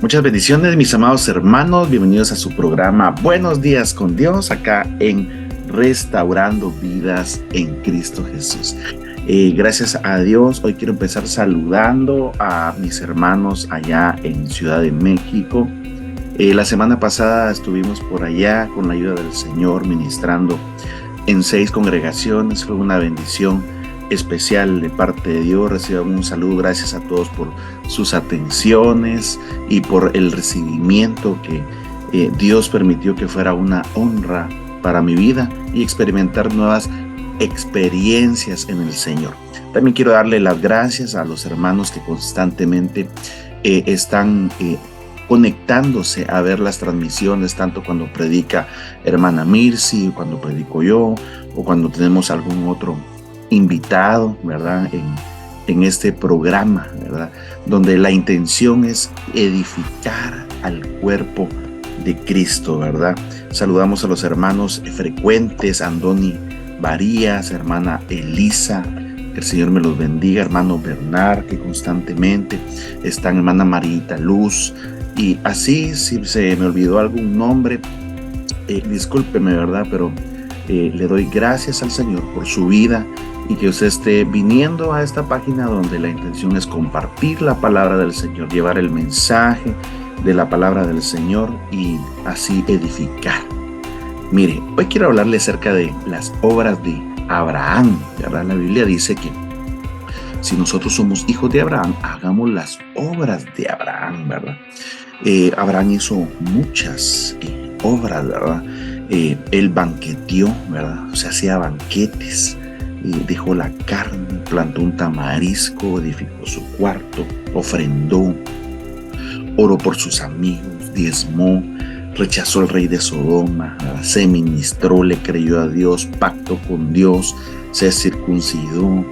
Muchas bendiciones, mis amados hermanos. Bienvenidos a su programa Buenos Días con Dios, acá en Restaurando Vidas en Cristo Jesús. Gracias a Dios, hoy quiero empezar saludando a mis hermanos allá en Ciudad de México. La semana pasada estuvimos por allá con la ayuda del Señor ministrando en 6 congregaciones. Fue una bendición especial de parte de Dios. Reciban un saludo, gracias a todos por sus atenciones y por el recibimiento que Dios permitió que fuera una honra para mi vida y experimentar nuevas experiencias en el Señor. También quiero darle las gracias a los hermanos que constantemente están conectándose a ver las transmisiones, tanto cuando predica hermana Mirsi, cuando predico yo, o cuando tenemos algún otro invitado, ¿verdad? En este programa, ¿verdad? Donde la intención es edificar al cuerpo de Cristo, ¿verdad? Saludamos a los hermanos frecuentes, Andoni Varías, hermana Elisa, que el Señor me los bendiga, hermano Bernard, que constantemente están, hermana Marita Luz, y así, si se me olvidó algún nombre, discúlpeme, ¿verdad? Pero le doy gracias al Señor por su vida y que usted esté viniendo a esta página donde la intención es compartir la palabra del Señor, llevar el mensaje de la palabra del Señor y así edificar. Mire, hoy quiero hablarle acerca de las obras de Abraham, ¿verdad? La Biblia dice que si nosotros somos hijos de Abraham, hagamos las obras de Abraham, ¿verdad? Abraham hizo muchas obras, ¿verdad? Él banqueteó, ¿verdad? O sea, hacía banquetes, dejó la carne, plantó un tamarisco, edificó su cuarto, ofrendó, oró por sus amigos, diezmó, rechazó al rey de Sodoma, ¿verdad? Se ministró, le creyó a Dios, pactó con Dios, se circuncidó,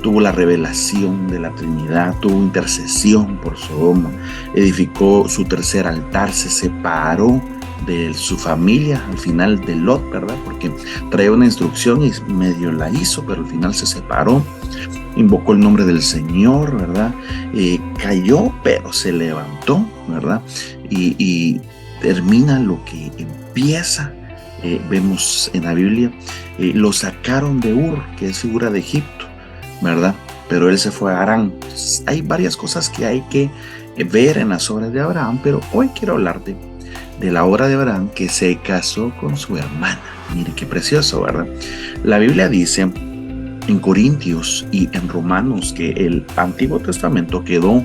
tuvo la revelación de la Trinidad, tuvo intercesión por Sodoma, edificó su tercer altar, se separó de su familia al final de Lot, ¿verdad? Porque traía una instrucción y medio la hizo, pero al final se separó, invocó el nombre del Señor, ¿verdad? Cayó, pero se levantó, ¿verdad? Y termina lo que empieza. Vemos en la Biblia, lo sacaron de Ur, que es figura de Egipto, ¿verdad? Pero él se fue a Harán. Hay varias cosas que hay que ver en las obras de Abraham, pero hoy quiero hablarte de la obra de Abraham, que se casó con su hermana. Mire qué precioso, ¿verdad? La Biblia dice en Corintios y en Romanos que el Antiguo Testamento quedó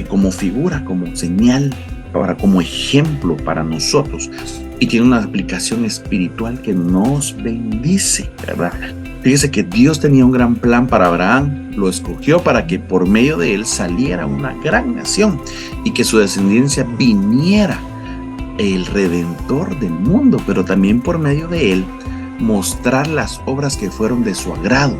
como figura, como señal, ahora como ejemplo para nosotros, y tiene una aplicación espiritual que nos bendice, ¿verdad? Fíjese que Dios tenía un gran plan para Abraham, lo escogió para que por medio de él saliera una gran nación y que su descendencia viniera el Redentor del mundo, pero también por medio de él mostrar las obras que fueron de su agrado,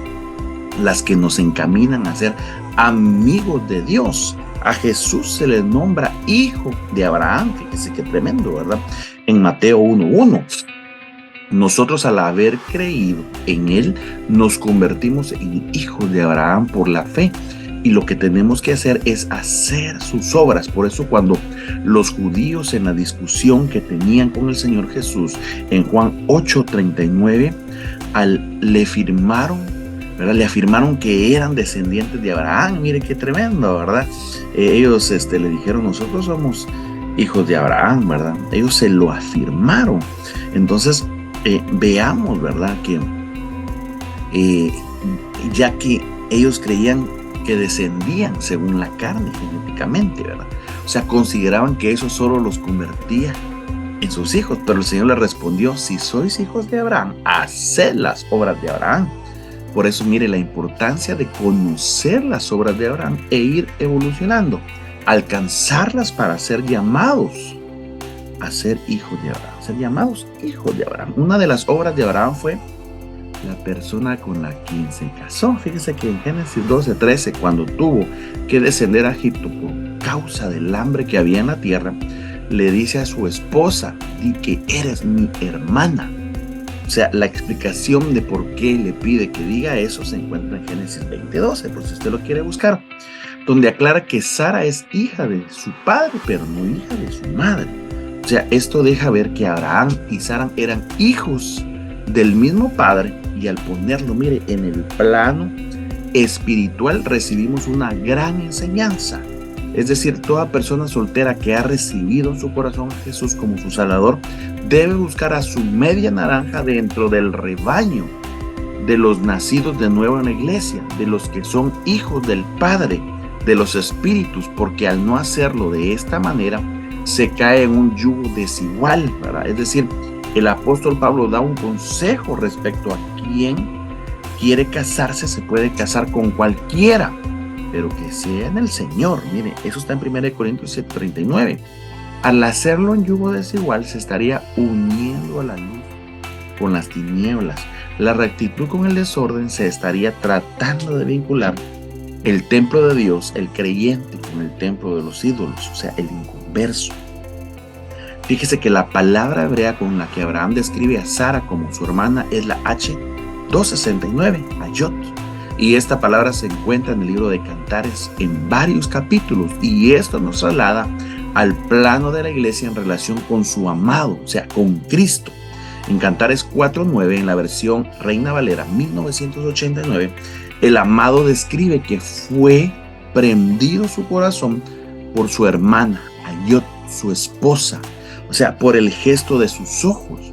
las que nos encaminan a ser amigos de Dios. A Jesús se le nombra hijo de Abraham, fíjese qué tremendo, ¿verdad? En Mateo 1:1. Nosotros, al haber creído en él, nos convertimos en hijos de Abraham por la fe. Y lo que tenemos que hacer es hacer sus obras. Por eso cuando los judíos, en la discusión que tenían con el Señor Jesús en Juan 8:39, le firmaron, ¿verdad? Le afirmaron que eran descendientes de Abraham. Mire qué tremendo, ¿verdad? Ellos le dijeron, nosotros somos hijos de Abraham, ¿verdad? Ellos se lo afirmaron. Entonces veamos, ¿verdad? Que ya que ellos creían que descendían según la carne genéticamente, ¿verdad? O sea, consideraban que eso solo los convertía en sus hijos, pero el Señor les respondió, si sois hijos de Abraham, haced las obras de Abraham. Por eso, mire la importancia de conocer las obras de Abraham e ir evolucionando, alcanzarlas para ser llamados a ser hijos de Abraham, ser llamados hijos de Abraham. Una de las obras de Abraham fue la persona con la quien se casó. Fíjese que en Génesis 12:13, cuando tuvo que descender a Egipto por causa del hambre que había en la tierra, le dice a su esposa, di que eres mi hermana. O sea, la explicación de por qué le pide que diga eso se encuentra en Génesis 20:12, por si usted lo quiere buscar. donde aclara que Sara es hija de su padre, pero no hija de su madre. O sea, esto deja ver que Abraham y Sara eran hijos del mismo padre, y al ponerlo, mire, en el plano espiritual recibimos una gran enseñanza. Es decir, toda persona soltera que ha recibido en su corazón a Jesús como su Salvador debe buscar a su media naranja dentro del rebaño de los nacidos de nuevo en la iglesia, de los que son hijos del Padre, de los espíritus, porque al no hacerlo de esta manera se cae en un yugo desigual, ¿verdad? Es decir, el apóstol Pablo da un consejo respecto a quién quiere casarse. Se puede casar con cualquiera, pero que sea en el Señor. Mire, eso está en 1 Corintios 7:39. Al hacerlo en yugo desigual, se estaría uniendo a la luz con las tinieblas. La rectitud con el desorden, se estaría tratando de vincular el templo de Dios, el creyente, con el templo de los ídolos, o sea, el inconverso. Fíjese que la palabra hebrea con la que Abraham describe a Sara como su hermana es la H269, Ayot. Y esta palabra se encuentra en el libro de Cantares en varios capítulos, y esto nos traslada al plano de la iglesia en relación con su amado, o sea, con Cristo. En Cantares 4:9, en la versión Reina Valera 1989, el amado describe que fue prendido su corazón por su hermana, Ayot, su esposa, o sea, por el gesto de sus ojos.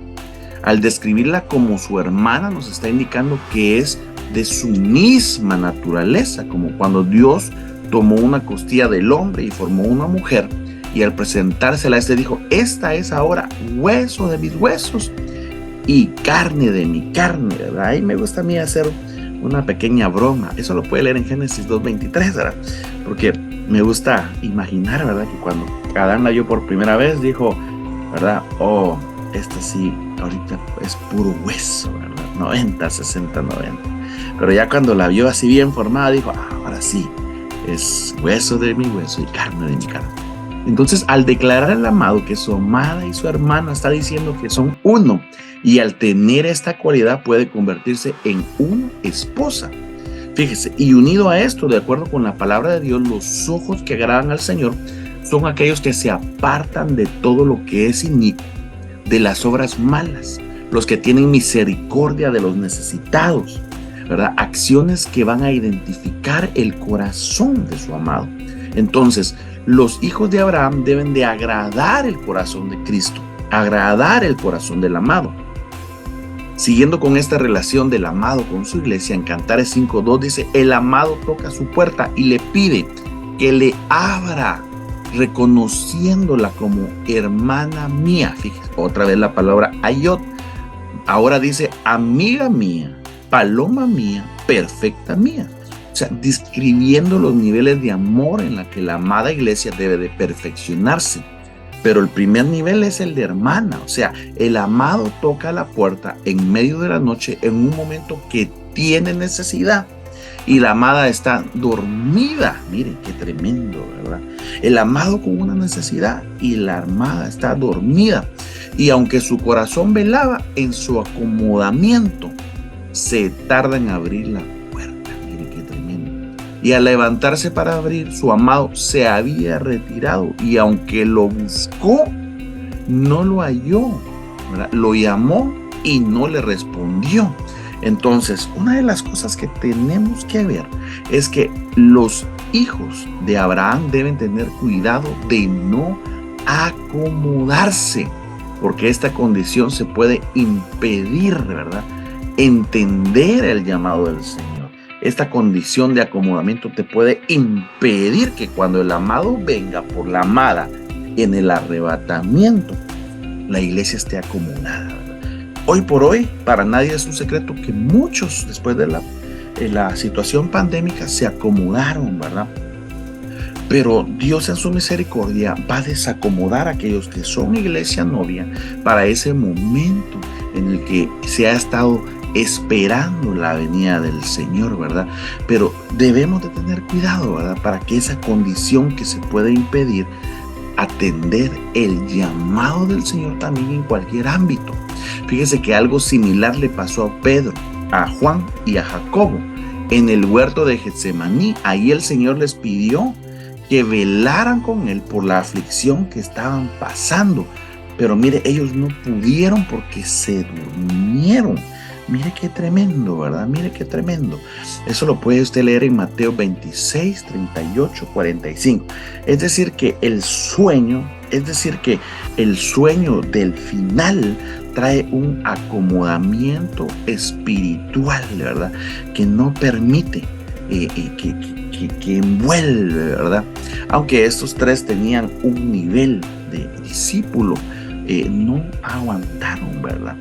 Al describirla como su hermana, nos está indicando que es de su misma naturaleza, como cuando Dios tomó una costilla del hombre y formó una mujer, y al presentársela a este dijo: esta es ahora hueso de mis huesos y carne de mi carne, ¿verdad? Ahí me gusta a mí hacer una pequeña broma. Eso lo puede leer en Génesis 2:23, ¿verdad? Porque me gusta imaginar, ¿verdad?, que cuando Adán la vio por primera vez, dijo, ¿verdad? Oh, esta sí, ahorita es puro hueso, ¿verdad? 90, 60, 90. Pero ya cuando la vio así bien formada, dijo, ahora sí, es hueso de mi hueso y carne de mi carne. Entonces, al declarar al amado que su amada y su hermana, está diciendo que son uno, y al tener esta cualidad puede convertirse en una esposa. Fíjese, y unido a esto, de acuerdo con la palabra de Dios, los ojos que agradan al Señor son aquellos que se apartan de todo lo que es inicuo, de las obras malas, los que tienen misericordia de los necesitados, ¿verdad? Acciones que van a identificar el corazón de su amado. Entonces, los hijos de Abraham deben de agradar el corazón de Cristo, agradar el corazón del amado. Siguiendo con esta relación del amado con su iglesia, en Cantares 5:2 dice, el amado toca su puerta y le pide que le abra, reconociéndola como hermana mía. Fíjese, otra vez la palabra ayot. Ahora dice, amiga mía, paloma mía, perfecta mía. O sea, describiendo los niveles de amor en la que la amada iglesia debe de perfeccionarse. Pero el primer nivel es el de hermana. O sea, el amado toca la puerta en medio de la noche en un momento que tiene necesidad. Y la amada está dormida. Miren qué tremendo, ¿verdad? El amado con una necesidad y la amada está dormida. Y aunque su corazón velaba, en su acomodamiento se tarda en abrir la puerta. Miren qué tremendo. Y al levantarse para abrir, su amado se había retirado. Y aunque lo buscó, no lo halló, ¿verdad? Lo llamó y no le respondió. Entonces, una de las cosas que tenemos que ver es que los hijos de Abraham deben tener cuidado de no acomodarse, porque esta condición se puede impedir, ¿verdad?, entender el llamado del Señor. Esta condición de acomodamiento te puede impedir que cuando el amado venga por la amada en el arrebatamiento, la iglesia esté acomodada. Hoy por hoy, para nadie es un secreto que muchos, después de la situación pandémica, se acomodaron, ¿verdad? Pero Dios en su misericordia va a desacomodar a aquellos que son iglesia novia para ese momento en el que se ha estado esperando la venida del Señor, ¿verdad? Pero debemos de tener cuidado, ¿verdad?, para que esa condición que se puede impedir atender el llamado del Señor también en cualquier ámbito. Fíjese que algo similar le pasó a Pedro, a Juan y a Jacobo. en el huerto de Getsemaní. Ahí el Señor les pidió que velaran con Él por la aflicción que estaban pasando. Pero mire, ellos no pudieron porque se durmieron. Mire qué tremendo, ¿verdad? Mire qué tremendo. Eso lo puede usted leer en Mateo 26, 38, 45. Es decir que el sueño del final trae un acomodamiento espiritual, ¿verdad? Que no permite, que envuelve, ¿verdad? Aunque estos tres tenían un nivel de discípulo, no aguantaron, ¿verdad?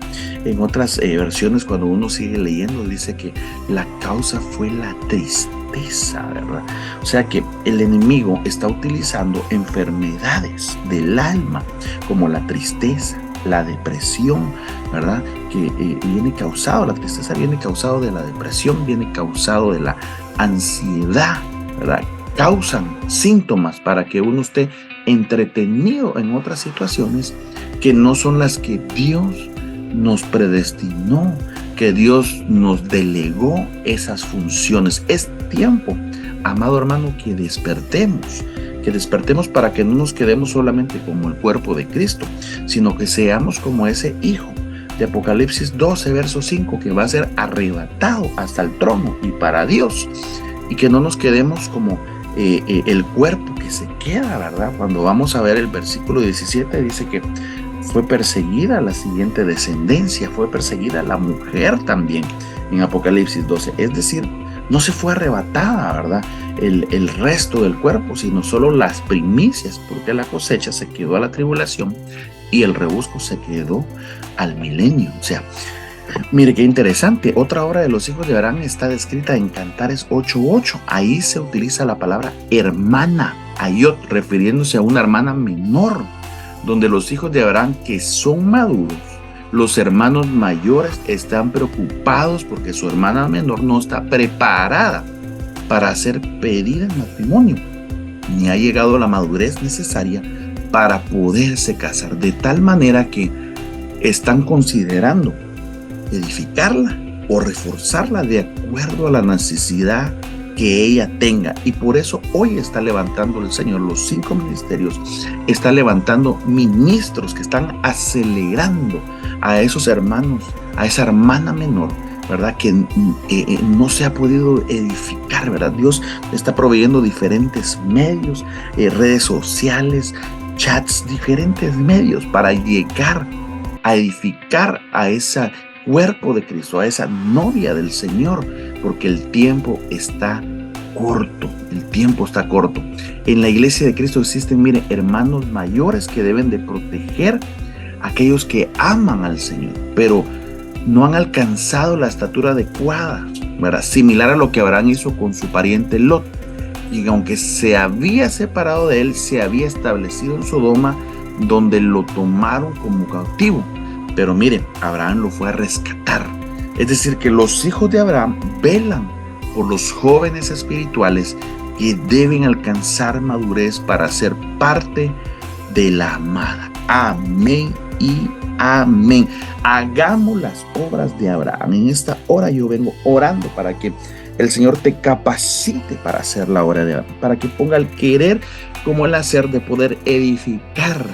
En otras versiones, cuando uno sigue leyendo, dice que la causa fue la tristeza, ¿verdad? O sea que el enemigo está utilizando enfermedades del alma, como la tristeza, la depresión, ¿verdad? Que viene causado, la tristeza viene causado de la depresión, viene causado de la ansiedad, ¿verdad? Causan síntomas para que uno esté entretenido en otras situaciones que no son las que Dios nos predestinó, que Dios nos delegó esas funciones. Es tiempo, amado hermano, que despertemos para que no nos quedemos solamente como el cuerpo de Cristo, sino que seamos como ese hijo de Apocalipsis 12, verso 5, que va a ser arrebatado hasta el trono y para Dios, y que no nos quedemos como el cuerpo que se queda, ¿verdad? Cuando vamos a ver el versículo 17, dice que fue perseguida la siguiente descendencia, fue perseguida la mujer también en Apocalipsis 12. Es decir, no se fue arrebatada, ¿verdad? El resto del cuerpo, sino solo las primicias, porque la cosecha se quedó a la tribulación y el rebusco se quedó al milenio. O sea, mire qué interesante. Otra obra de los hijos de Abraham está descrita en Cantares 8:8. Ahí se utiliza la palabra hermana, ayot, refiriéndose a una hermana menor, donde los hijos de Abraham que son maduros, los hermanos mayores están preocupados porque su hermana menor no está preparada para ser pedida en matrimonio, ni ha llegado a la madurez necesaria para poderse casar, de tal manera que están considerando edificarla o reforzarla de acuerdo a la necesidad que ella tenga. Y por eso hoy está levantando el Señor los 5 ministerios, está levantando ministros que están acelerando a esos hermanos, a esa hermana menor, ¿verdad? Que no se ha podido edificar, ¿verdad? Dios está proveyendo diferentes medios, redes sociales, chats, diferentes medios para llegar a edificar a ese cuerpo de Cristo, a esa novia del Señor, porque el tiempo está corto, En la iglesia de Cristo existen, mire, hermanos mayores que deben de proteger a aquellos que aman al Señor, pero no han alcanzado la estatura adecuada, ¿verdad? Similar a lo que Abraham hizo con su pariente Lot. Y aunque se había separado de él, se había establecido en Sodoma, donde lo tomaron como cautivo. Pero mire, Abraham lo fue a rescatar. Es decir, que los hijos de Abraham velan por los jóvenes espirituales que deben alcanzar madurez para ser parte de la amada. Amén y amén. Hagamos las obras de Abraham. En esta hora yo vengo orando para que el Señor te capacite para hacer la obra de Abraham, para que ponga el querer como el hacer de poder edificar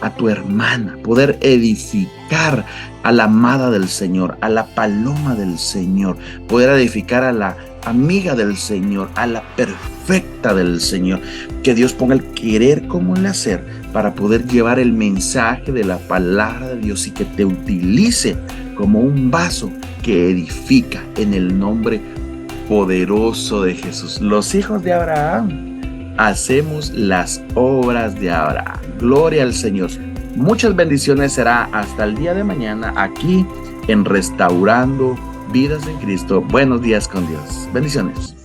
a tu hermana, poder edificar a la amada del Señor, a la paloma del Señor, poder edificar a la amiga del Señor, a la perfecta del Señor. Que Dios ponga el querer como el hacer para poder llevar el mensaje de la palabra de Dios y que te utilice como un vaso que edifica en el nombre poderoso de Jesús. Los hijos de Abraham hacemos las obras de Abraham. Gloria al Señor. Muchas bendiciones. Será hasta el día de mañana aquí en Restaurando Vidas en Cristo. Buenos días con Dios. Bendiciones.